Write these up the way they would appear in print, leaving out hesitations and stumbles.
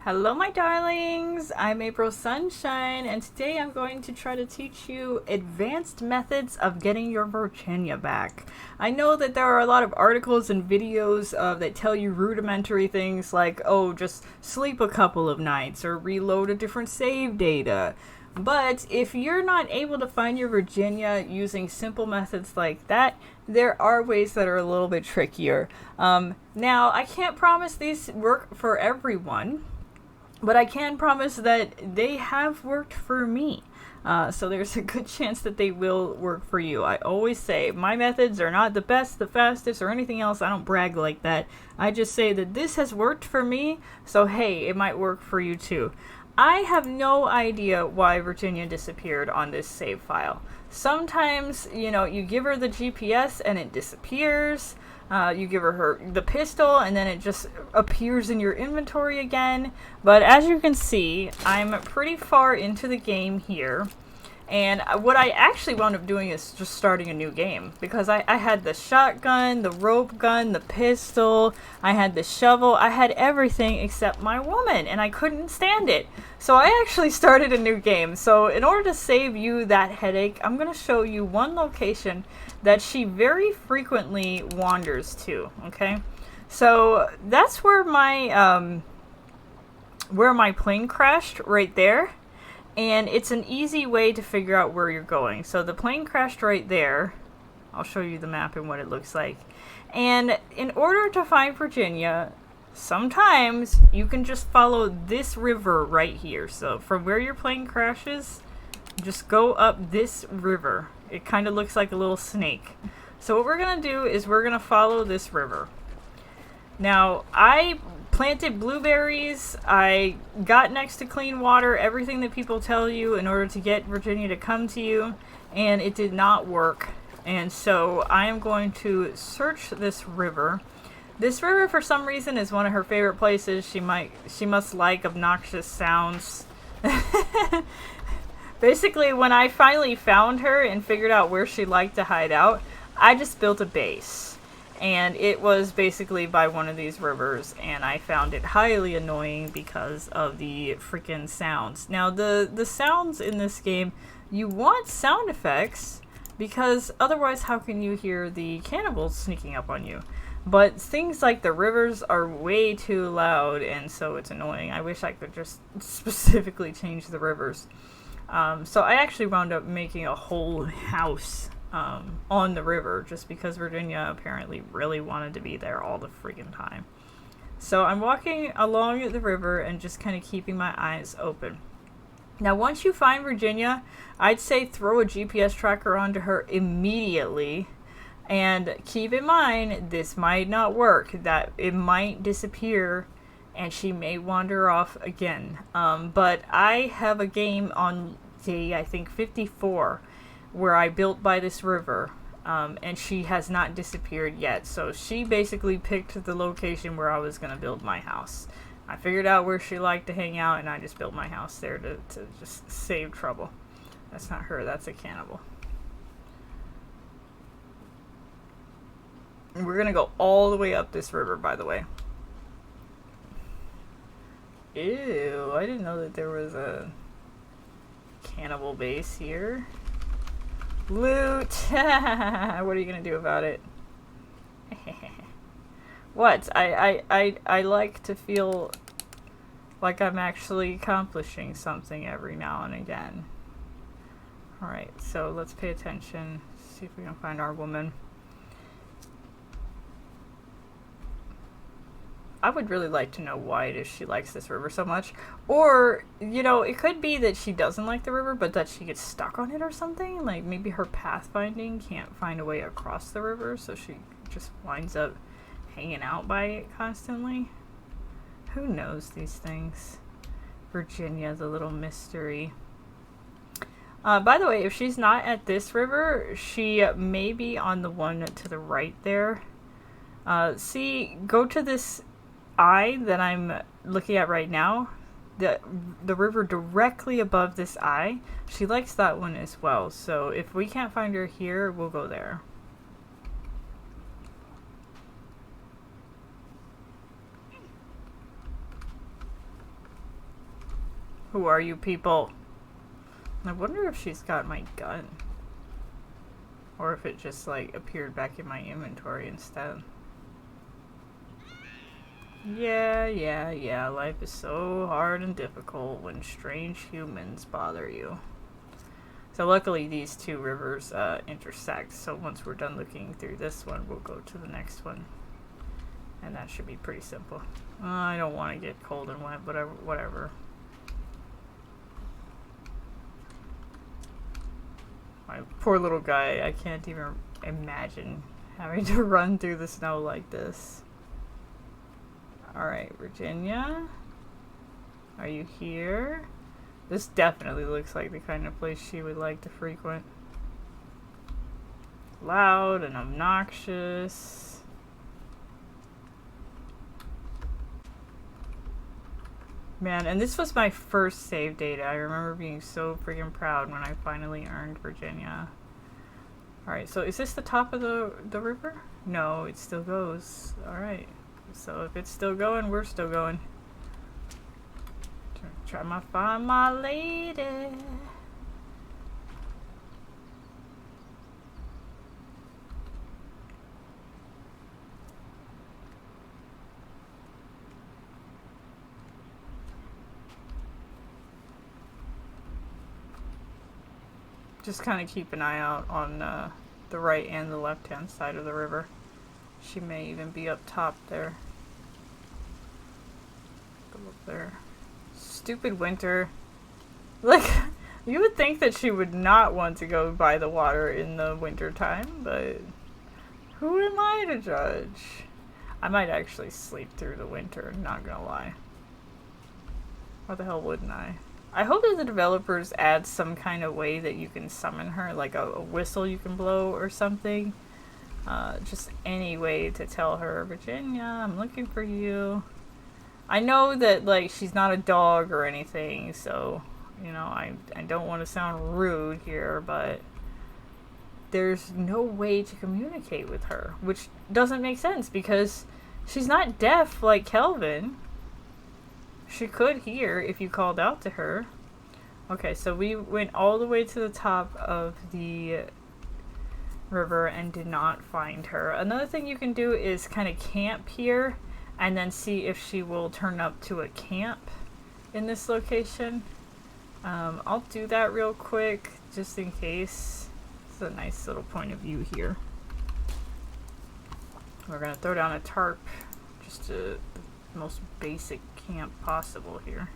Hello, my darlings! I'm April Sunshine, and today I'm going to try to teach you advanced methods of getting your Virginia back. I know that there are a lot of articles and videos that tell you rudimentary things like, oh, just sleep a couple of nights or reload a different save data. But if you're not able to find your Virginia using simple methods like that, there are ways that are a little bit trickier. Now, I can't promise these work for everyone, but I can promise that they have worked for me. So there's a good chance that they will work for you. I always say my methods are not the best, the fastest, or anything else. I don't brag like that. I just say that this has worked for me, so hey, it might work for you too. I have no idea why Virginia disappeared on this save file. Sometimes, you give her the GPS and it disappears. You give her the pistol and then it just appears in your inventory again. But as you can see, I'm pretty far into the game here. And what I actually wound up doing is just starting a new game. Because I had the shotgun, the rope gun, the pistol, I had the shovel, I had everything except my woman, and I couldn't stand it. So I actually started a new game. So in order to save you that headache, I'm going to show you one location that she very frequently wanders to, okay? So that's where my plane crashed, right there. And it's an easy way to figure out where you're going. So the plane crashed right there. I'll show you the map and what it looks like. And in order to find Virginia, sometimes you can just follow this river right here. So from where your plane crashes, just go up this river. It kind of looks like a little snake. So what we're going to do is we're going to follow this river. Now, I planted blueberries, I got next to clean water, everything that people tell you in order to get Virginia to come to you, and it did not work. And so I am going to search this river. This river, for some reason, is one of her favorite places. She must like obnoxious sounds. Basically, when I finally found her and figured out where she liked to hide out, I just built a base. And it was basically by one of these rivers, and I found it highly annoying because of the freaking sounds. Now, the sounds in this game, you want sound effects, because otherwise how can you hear the cannibals sneaking up on you? But things like the rivers are way too loud, and so it's annoying. I wish I could just specifically change the rivers. So I actually wound up making a whole house on the river, just because Virginia apparently really wanted to be there all the freaking time. So I'm walking along the river and just kind of keeping my eyes open. Now, once you find Virginia, I'd say throw a GPS tracker onto her immediately. And keep in mind, this might not work. That it might disappear and she may wander off again. But I have a game on day, I think, 54 where I built by this river, and she has not disappeared yet. So she basically picked the location where I was going to build my house. I figured out where she liked to hang out, and I just built my house there to just save trouble. That's not her, that's a cannibal. And we're going to go all the way up this river, by the way. Ew, I didn't know that there was a cannibal base here. Loot! What are you gonna do about it? What? I like to feel like I'm actually accomplishing something every now and again. Alright, so let's pay attention. See if we can find our woman. I would really like to know why it is she likes this river so much. Or, it could be that she doesn't like the river, but that she gets stuck on it or something. Like, maybe her pathfinding can't find a way across the river, so she just winds up hanging out by it constantly. Who knows these things? Virginia, the little mystery. By the way, if she's not at this river, she may be on the one to the right there. See, go to this eye that I'm looking at right now, the river directly above this eye. She likes that one as well. So if we can't find her here, we'll go there. Who are you people? I wonder if she's got my gun. Or if it just, like, appeared back in my inventory instead. Yeah. Life is so hard and difficult when strange humans bother you. So luckily these two rivers intersect. So once we're done looking through this one, we'll go to the next one. And that should be pretty simple. I don't want to get cold and wet, but whatever. My poor little guy, I can't even imagine having to run through the snow like this. Alright, Virginia. Are you here? This definitely looks like the kind of place she would like to frequent. Loud and obnoxious. Man, and this was my first save data. I remember being so freaking proud when I finally earned Virginia. Alright, so is this the top of the river? No, it still goes. Alright. So if it's still going, we're still going. Try to find my lady. Just kind of keep an eye out on the right and the left hand side of the river. She may even be up top there. Go up there. Stupid winter. Like, you would think that she would not want to go by the water in the winter time, but who am I to judge? I might actually sleep through the winter, not gonna lie. Why the hell wouldn't I? I hope that the developers add some kind of way that you can summon her, like a whistle you can blow or something. Just any way to tell her, Virginia, I'm looking for you. I know that, like, she's not a dog or anything, so, you know, I don't want to sound rude here, but there's no way to communicate with her, which doesn't make sense because she's not deaf like Kelvin. She could hear if you called out to her. Okay, so we went all the way to the top of the river and did not find her. Another thing you can do is kind of camp here and then see if she will turn up to a camp in this location. I'll do that real quick just in case. It's a nice little point of view here. We're gonna throw down a tarp, just the most basic camp possible here.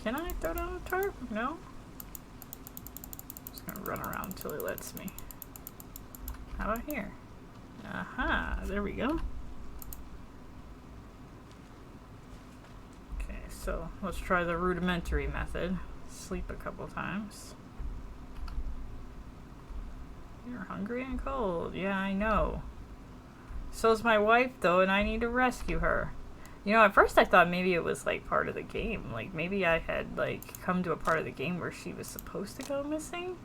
Can I throw down a tarp? No? Just gonna run around until it lets me. How about here? Aha, there we go. Okay, so let's try the rudimentary method. Sleep a couple times. You're hungry and cold. Yeah, I know. So's my wife, though, and I need to rescue her. You know, at first I thought maybe it was, like, part of the game. Like, maybe I had, like, come to a part of the game where she was supposed to go missing.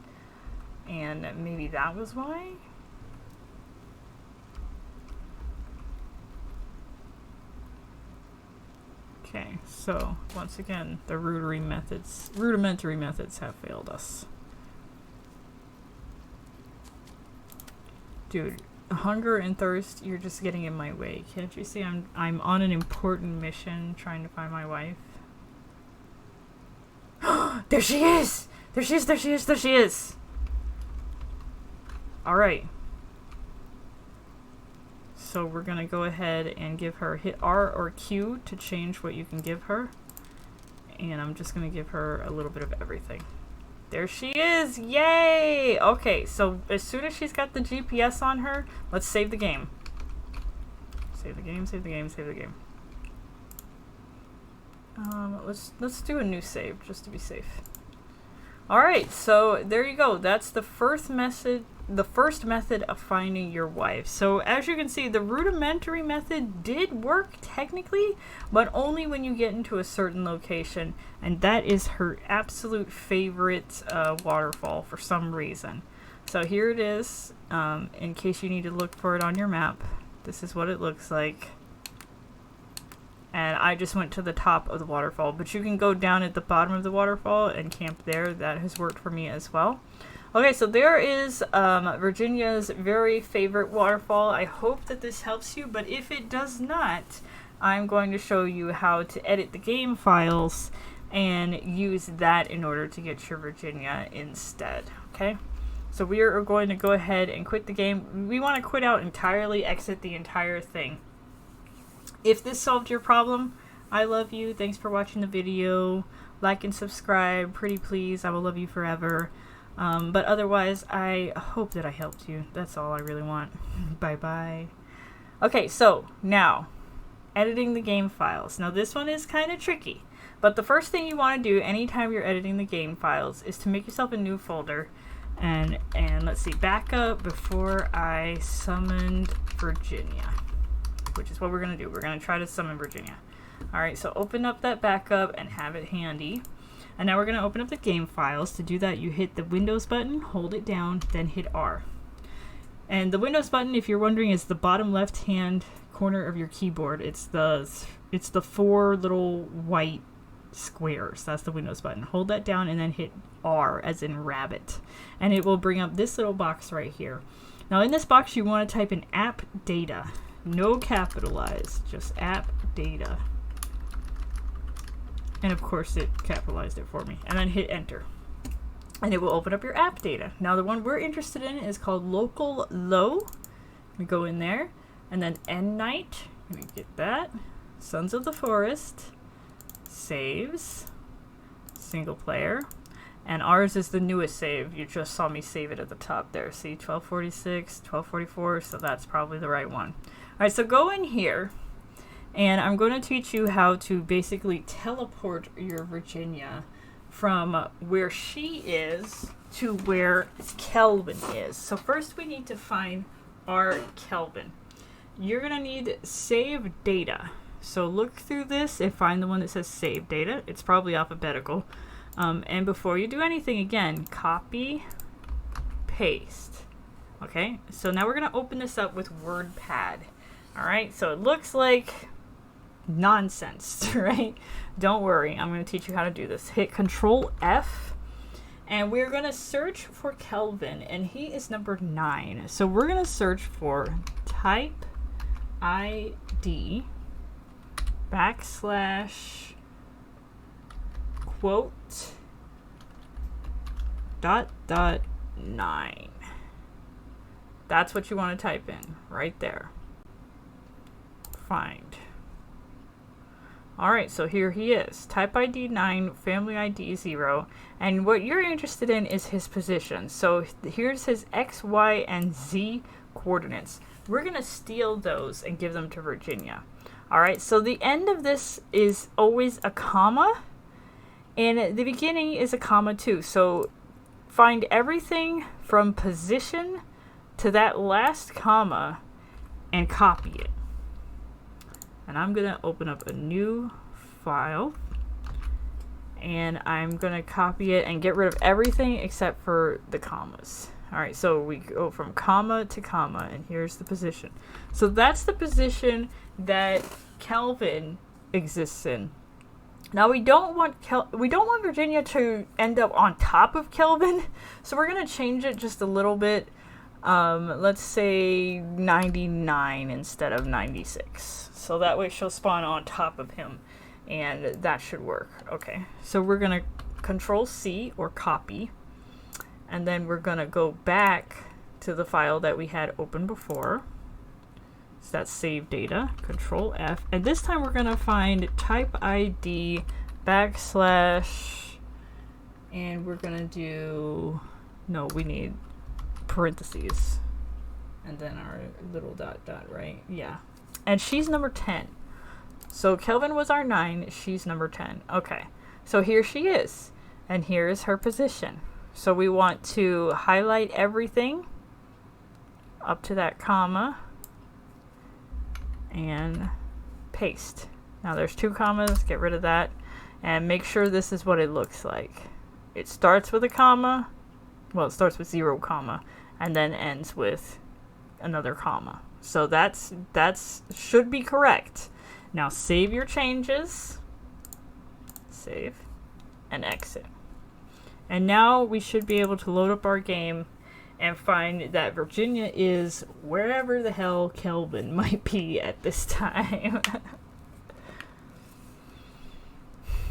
And maybe that was why? Okay, so, once again, the rudimentary methods have failed us. Dude. Hunger and thirst, you're just getting in my way. Can't you see I'm on an important mission trying to find my wife? There she is! There she is, there she is, there she is! Alright. So we're gonna go ahead and give her, hit R or Q to change what you can give her. And I'm just gonna give her a little bit of everything. There she is! Yay! Okay, so as soon as she's got the GPS on her, let's save the game. Save the game, save the game, save the game. Let's do a new save, just to be safe. Alright, so there you go. That's the first method of finding your wife. So as you can see, the rudimentary method did work technically, but only when you get into a certain location, and that is her absolute favorite waterfall for some reason. So here it is, in case you need to look for it on your map. This is what it looks like. And I just went to the top of the waterfall, but you can go down at the bottom of the waterfall and camp there. That has worked for me as well. Okay, so there is Virginia's very favorite waterfall. I hope that this helps you, but if it does not, I'm going to show you how to edit the game files and use that in order to get your Virginia instead, okay? So we are going to go ahead and quit the game. We want to quit out entirely, exit the entire thing. If this solved your problem, I love you. Thanks for watching the video. Like and subscribe, pretty please. I will love you forever. But otherwise, I hope that I helped you. That's all I really want. Bye-bye. Okay, so now, editing the game files. Now this one is kind of tricky, but the first thing you want to do anytime you're editing the game files is to make yourself a new folder. And let's see, backup before I summoned Virginia, which is what we're going to do. We're going to try to summon Virginia. All right, so open up that backup and have it handy. And now we're going to open up the game files. To do that, you hit the Windows button, hold it down, then hit R. And the Windows button, if you're wondering, is the bottom left-hand corner of your keyboard. It's the 4 little white squares. That's the Windows button. Hold that down and then hit R as in rabbit. And it will bring up this little box right here. Now in this box, you want to type in app data. No capitalized, just app data. And of course it capitalized it for me. And then hit enter. And it will open up your app data. Now the one we're interested in is called local low. We go in there. And then end night. Let me get that. Sons of the Forest. Saves. Single player. And ours is the newest save. You just saw me save it at the top there. See, 1246, 1244. So that's probably the right one. Alright, so go in here. And I'm going to teach you how to basically teleport your Virginia from where she is to where Kelvin is. So first we need to find our Kelvin. You're going to need save data. So look through this and find the one that says save data. It's probably alphabetical. And before you do anything, again, copy, paste. Okay, so now we're going to open this up with WordPad. Alright, so it looks like nonsense, right? Don't worry, I'm going to teach you how to do this. Hit Control F, and we're going to search for Kelvin, and he is number 9. So we're going to search for type ID backslash quote .9. That's what you want to type in right there. Find. Alright, so here he is. Type ID 9, family ID 0. And what you're interested in is his position. So here's his X, Y, and Z coordinates. We're going to steal those and give them to Virginia. Alright, so the end of this is always a comma. And the beginning is a comma too. So find everything from position to that last comma and copy it. And I'm going to open up a new file. And I'm going to copy it and get rid of everything except for the commas. Alright, so we go from comma to comma, and here's the position. So that's the position that Kelvin exists in. Now we don't want Virginia to end up on top of Kelvin, so we're going to change it just a little bit. Let's say 99 instead of 96. So that way she'll spawn on top of him, and that should work. Okay, so we're going to Control C or copy, and then we're going to go back to the file that we had open before. So that's save data, Control F, and this time we're going to find type ID backslash, and we're going to do, no, we need parentheses, and then our little dot, right? Yeah. And she's number 10. So Kelvin was our 9, she's number 10. Okay, so here she is, and here is her position. So we want to highlight everything up to that comma and paste. Now there's 2 commas, get rid of that, and make sure this is what it looks like. It starts with a comma, well, it starts with 0 comma, and then ends with another comma. So that's should be correct. Now save your changes. Save and exit. And now we should be able to load up our game and find that Virginia is wherever the hell Kelvin might be at this time.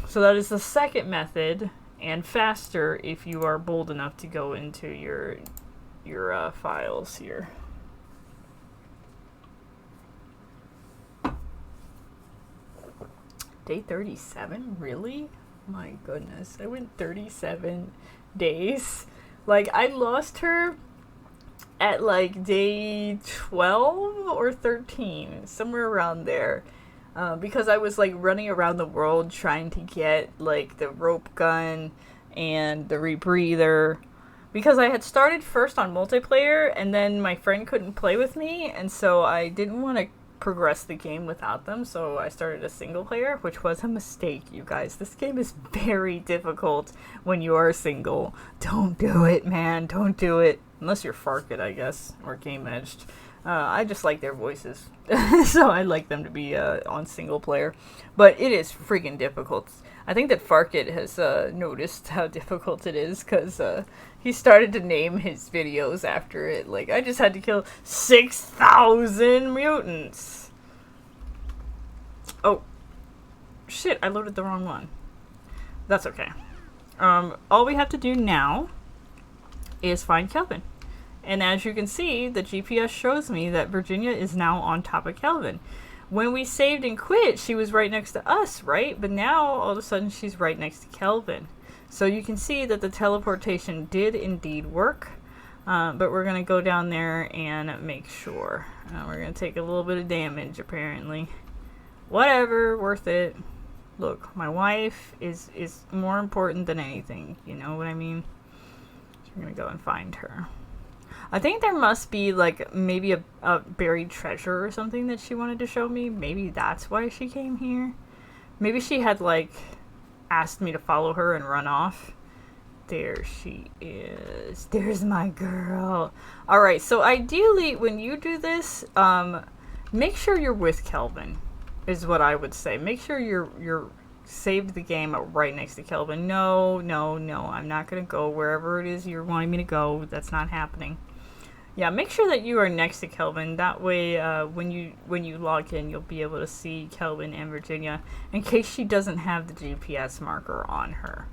So that is the second method, and faster if you are bold enough to go into your files here. Day 37? Really? My goodness. I went 37 days. Like, I lost her at like day 12 or 13, somewhere around there. Because I was like running around the world trying to get like the rope gun and the rebreather. Because I had started first on multiplayer and then my friend couldn't play with me, and so I didn't want to progress the game without them, so I started a single player, which was a mistake, you guys. This game is very difficult when you are single. Don't do it, man. Don't do it. Unless you're Farkit, I guess, or Game Edged. I just like their voices, so I like them to be on single player. But it is freaking difficult. I think that Farkit has noticed how difficult it is, because he started to name his videos after it. Like, I just had to kill 6,000 mutants. Oh, shit, I loaded the wrong one. That's okay. All we have to do now is find Kelvin. And as you can see, the GPS shows me that Virginia is now on top of Kelvin. When we saved and quit, she was right next to us, right? But now, all of a sudden, she's right next to Kelvin. So you can see that the teleportation did indeed work. But we're going to go down there and make sure. We're going to take a little bit of damage, apparently. Whatever, worth it. Look, my wife is more important than anything. You know what I mean? So we're going to go and find her. I think there must be, like, maybe a buried treasure or something that she wanted to show me. Maybe that's why she came here. Maybe she had, like, asked me to follow her and run off. There she is. There's my girl. Alright, so ideally, when you do this, make sure you're with Kelvin, is what I would say. Make sure you're saved the game right next to Kelvin. No, I'm not going to go wherever it is you're wanting me to go. That's not happening. Yeah, make sure that you are next to Kelvin. That way, when you log in, you'll be able to see Kelvin and Virginia in case she doesn't have the GPS marker on her.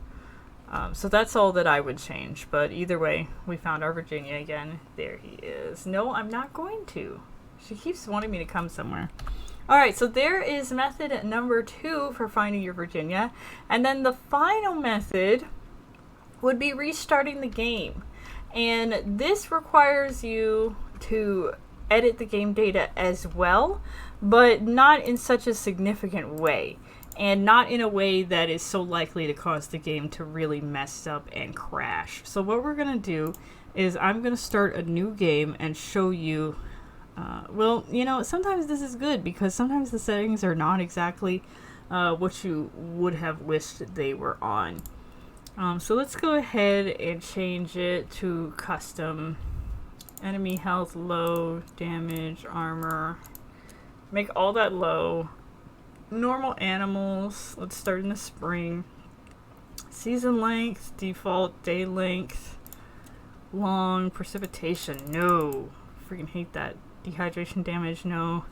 So that's all that I would change. But either way, we found our Virginia again. There he is. No, I'm not going to. She keeps wanting me to come somewhere. Alright, so there is method number 2 for finding your Virginia. And then the final method would be restarting the game. And this requires you to edit the game data as well, but not in such a significant way. And not in a way that is so likely to cause the game to really mess up and crash. So what we're going to do is I'm going to start a new game and show you, well, you know, sometimes this is good because sometimes the settings are not exactly what you would have wished they were on. So let's go ahead and change it to custom. Enemy health low, damage, armor. Make all that low. Normal animals. Let's start in the spring. Season length, default, day length. Long, precipitation, no. Freaking hate that. Dehydration damage, no.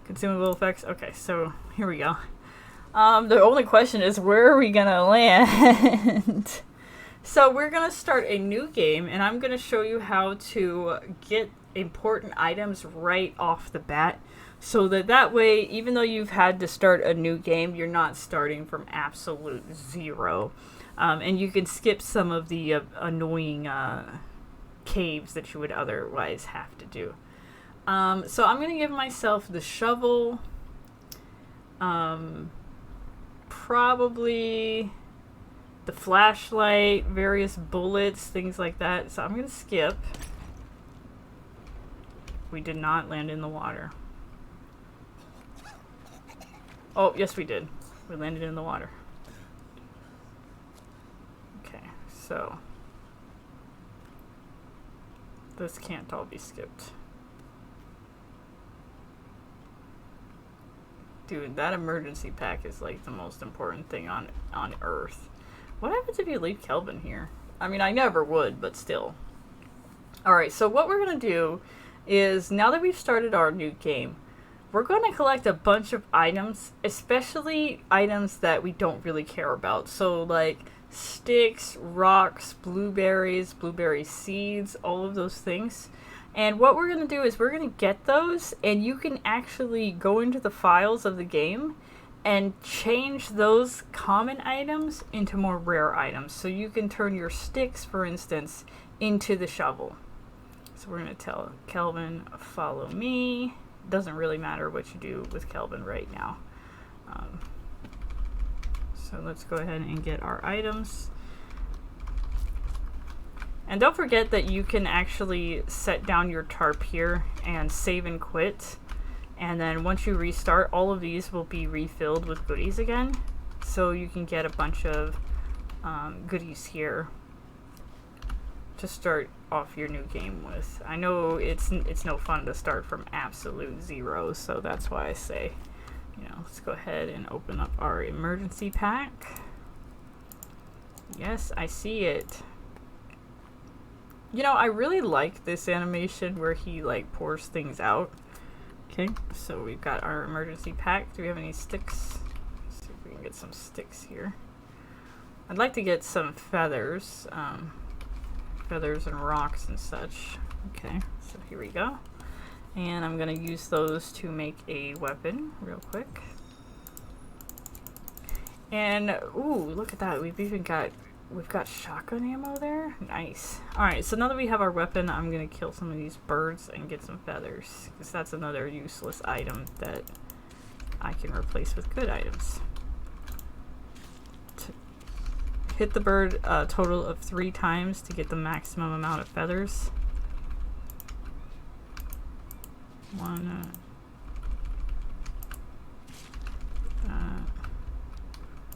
Consumable effects, okay, so here we go. The only question is, where are we gonna land? So we're gonna start a new game, and I'm gonna show you how to get important items right off the bat, so that way, even though you've had to start a new game, you're not starting from absolute zero. And you can skip some of the annoying caves that you would otherwise have to do. So I'm gonna give myself the shovel, probably the flashlight, various bullets, things like that. So I'm going to skip. We did not land in the water. Oh, yes we did. We landed in the water. Okay, so this can't all be skipped. Dude, that emergency pack is like the most important thing on Earth. What happens if you leave Kelvin here? I mean, I never would, but still. Alright, so what we're going to do is, now that we've started our new game, we're going to collect a bunch of items, especially items that we don't really care about. So, like, sticks, rocks, blueberries, blueberry seeds, all of those things. And what we're going to do is we're going to get those, and you can actually go into the files of the game and change those common items into more rare items. So you can turn your sticks, for instance, into the shovel. So we're going to tell Kelvin, follow me. Doesn't really matter what you do with Kelvin right now. So let's go ahead and get our items. And don't forget that you can actually set down your tarp here and save and quit. And then once you restart, all of these will be refilled with goodies again. So you can get a bunch of goodies here to start off your new game with. I know it's no fun to start from absolute zero, so that's why I say, you know, let's go ahead and open up our emergency pack. Yes, I see it. You know, I really like this animation where he like pours things out. Okay, so we've got our emergency pack. Do we have any sticks? Let's see if we can get some sticks here. I'd like to get some feathers. Feathers and rocks and such. Okay, so here we go. And I'm gonna use those to make a weapon real quick. And ooh, look at that. We've got shotgun ammo there. Nice. Alright, so now that we have our weapon, I'm gonna kill some of these birds and get some feathers, because that's another useless item that I can replace with good items. Hit the bird a total of 3 times to get the maximum amount of feathers.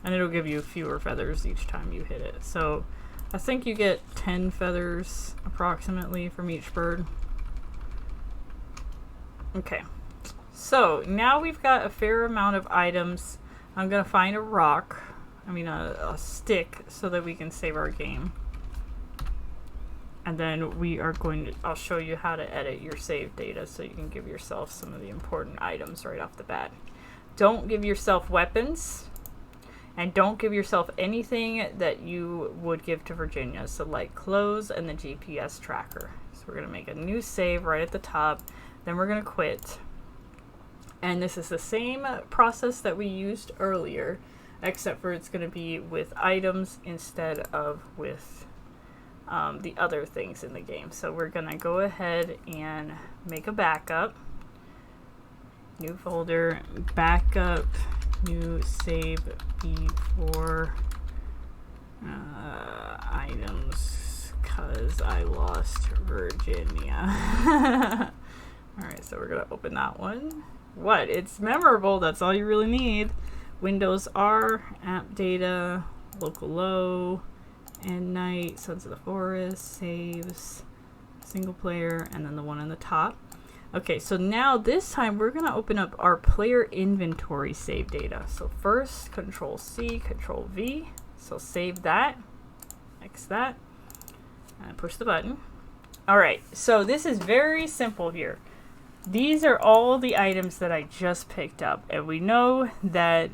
And it'll give you fewer feathers each time you hit it. So I think you get 10 feathers approximately from each bird. Okay, so now we've got a fair amount of items. I'm gonna find a stick, so that we can save our game. And then I'll show you how to edit your save data so you can give yourself some of the important items right off the bat. Don't give yourself weapons, and don't give yourself anything that you would give to Virginia. So like clothes and the GPS tracker. So we're gonna make a new save right at the top, then we're gonna quit. And this is the same process that we used earlier, except for it's going to be with items instead of with the other things in the game. So we're going to go ahead and make a backup. New folder, backup, new save before items, cause I lost Virginia. Alright, so we're going to open that one. What? It's memorable. That's all you really need. Windows R, app data, local low, end night, Sons of the Forest, saves, single player, and then the one on the top. Okay, so now this time we're going to open up our player inventory save data. So first, Control C, Control V. So save that, X that, and push the button. Alright, so this is very simple here. These are all the items that I just picked up, and we know that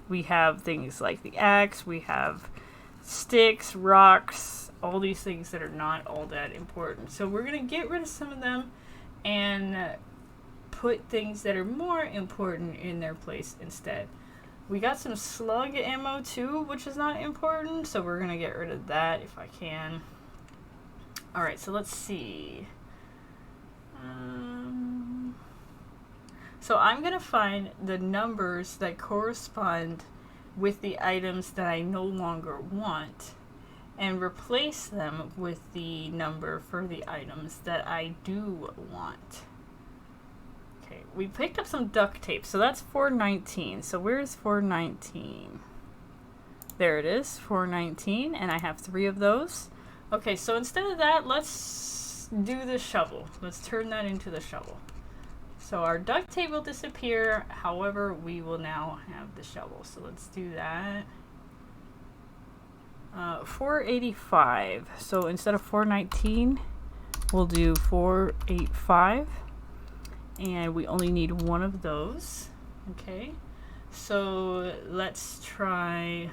we have things like the axe, we have sticks, rocks, all these things that are not all that important. So we're going to get rid of some of them and put things that are more important in their place instead. We got some slug ammo too, which is not important, so we're going to get rid of that if I can. Alright, so let's see. So I'm going to find the numbers that correspond with the items that I no longer want and replace them with the number for the items that I do want. Okay, we picked up some duct tape, so that's 419. So where's 419? There it is, 419, and I have 3 of those. Okay, so instead of that, let's do the shovel. Let's turn that into the shovel. So our duct tape will disappear. However, we will now have the shovel. So let's do that. 485. So instead of 419, we'll do 485. And we only need one of those. Okay. So let's try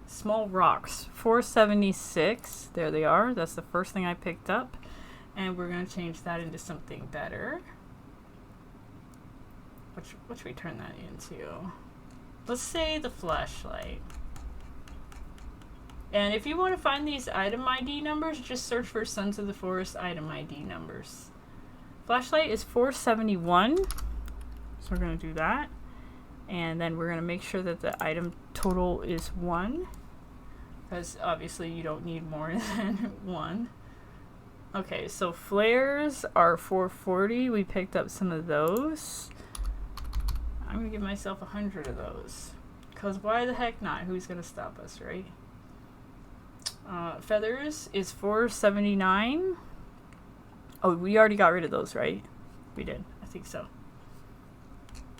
small rocks. 476. There they are. That's the first thing I picked up. And we're going to change that into something better. What should we turn that into? Let's say the flashlight. And if you want to find these item ID numbers, just search for Sons of the Forest item ID numbers. Flashlight is 471. So we're going to do that. And then we're going to make sure that the item total is 1. Because obviously you don't need more than 1. Okay, so flares are 440. We picked up some of those. I'm going to give myself 100 of those. Because why the heck not? Who's going to stop us, right? Feathers is 479. Oh, we already got rid of those, right? We did. I think so.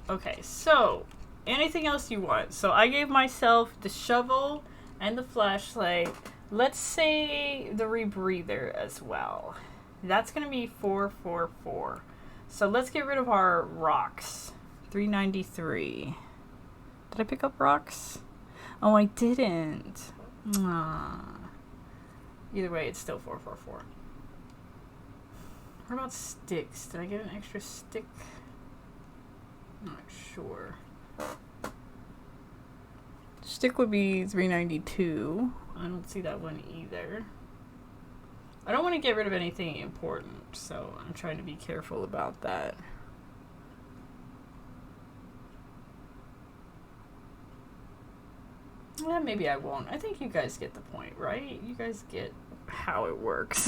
Okay, so anything else you want? So I gave myself the shovel and the flashlight. Let's say the rebreather as well. That's going to be 444. So let's get rid of our rocks. 393. Did I pick up rocks? Oh, I didn't. Either way, it's still 444. What about sticks? Did I get an extra stick? I'm not sure. Stick would be 392. I don't see that one either. I don't want to get rid of anything important, so I'm trying to be careful about that. Well, maybe I won't. I think you guys get the point, right? You guys get how it works.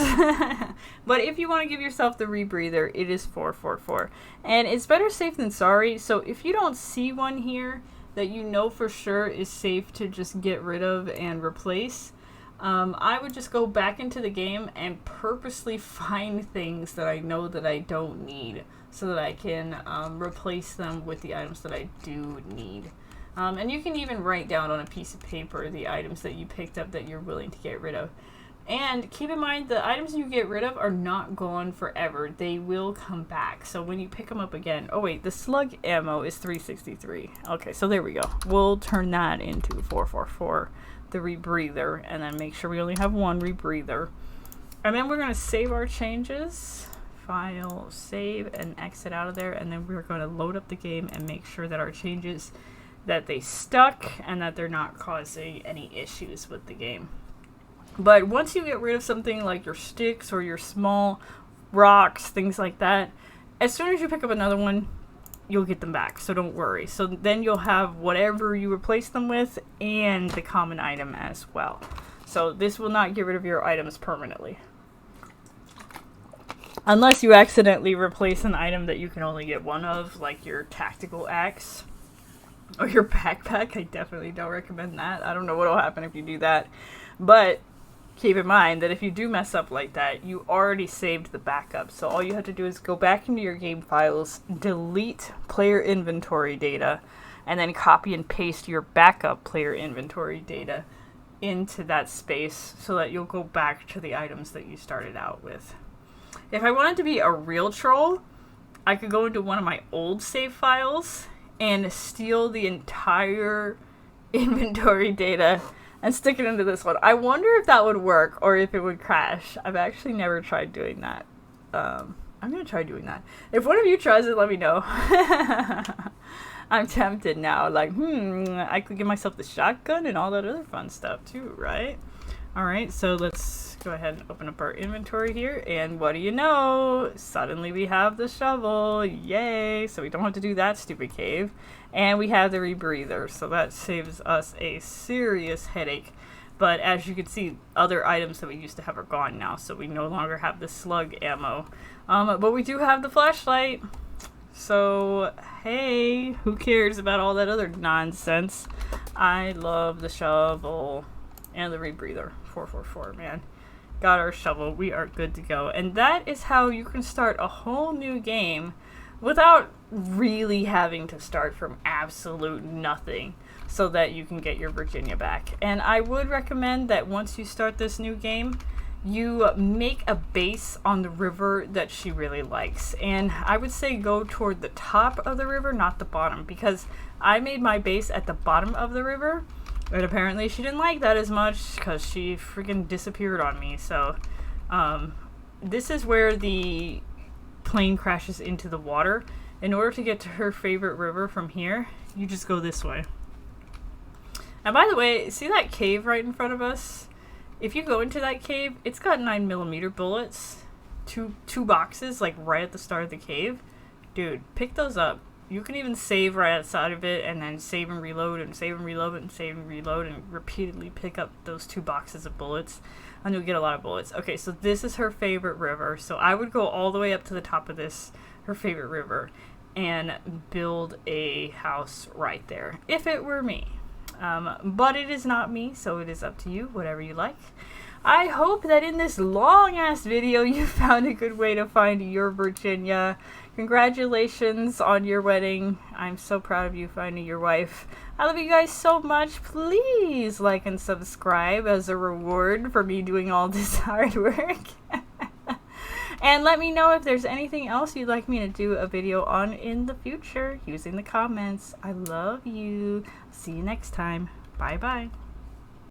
But if you want to give yourself the rebreather, it is 444. And it's better safe than sorry. So if you don't see one here that you know for sure is safe to just get rid of and replace, I would just go back into the game and purposely find things that I know that I don't need so that I can replace them with the items that I do need. And you can even write down on a piece of paper the items that you picked up that you're willing to get rid of. And keep in mind, the items you get rid of are not gone forever. They will come back. So when you pick them up again... Oh, wait. The slug ammo is 363. Okay, so there we go. We'll turn that into 444, the rebreather, and then make sure we only have one rebreather. And then we're going to save our changes. File, save, and exit out of there. And then we're going to load up the game and make sure that our changes, that they stuck and that they're not causing any issues with the game. But once you get rid of something like your sticks or your small rocks, things like that, as soon as you pick up another one, you'll get them back. So don't worry. So then you'll have whatever you replace them with and the common item as well. So this will not get rid of your items permanently. Unless you accidentally replace an item that you can only get one of, like your tactical axe or your backpack. I definitely don't recommend that. I don't know what will happen if you do that. But keep in mind that if you do mess up like that, you already saved the backup. So all you have to do is go back into your game files, delete player inventory data, and then copy and paste your backup player inventory data into that space so that you'll go back to the items that you started out with. If I wanted to be a real troll, I could go into one of my old save files and steal the entire inventory data and stick it into this one. I wonder if that would work or if it would crash. I've actually never tried doing that. I'm going to try doing that. If one of you tries it, let me know. I'm tempted now. Like, I could give myself the shotgun and all that other fun stuff too, right? All right, so let's go ahead and open up our inventory here. And what do you know? Suddenly we have the shovel. Yay! So we don't have to do that stupid cave. And we have the rebreather, so that saves us a serious headache. But as you can see, other items that we used to have are gone now, so we no longer have the slug ammo. But we do have the flashlight. So, hey, who cares about all that other nonsense? I love the shovel and the rebreather. 444, man. Got our shovel. We are good to go. And that is how you can start a whole new game without really having to start from absolute nothing so that you can get your Virginia back. And I would recommend that once you start this new game, you make a base on the river that she really likes. And I would say go toward the top of the river, not the bottom, because I made my base at the bottom of the river, but apparently she didn't like that as much because she freaking disappeared on me. So this is where the plane crashes into the water. In order to get to her favorite river from here, you just go this way. And by the way, see that cave right in front of us? If you go into that cave, it's got 9mm bullets. Two boxes, like right at the start of the cave. Dude, pick those up. You can even save right outside of it, and then save and reload, and save and reload, and save and reload, and repeatedly pick up those 2 boxes of bullets, and you'll get a lot of bullets. Okay, so this is her favorite river. So I would go all the way up to the top of this, her favorite river, and build a house right there, if it were me. But it is not me, so it is up to you, whatever you like. I hope that in this long-ass video you found a good way to find your Virginia. Congratulations on your wedding. I'm so proud of you finding your wife. I love you guys so much. Please like and subscribe as a reward for me doing all this hard work. And let me know if there's anything else you'd like me to do a video on in the future using the comments. I love you. See you next time. Bye bye.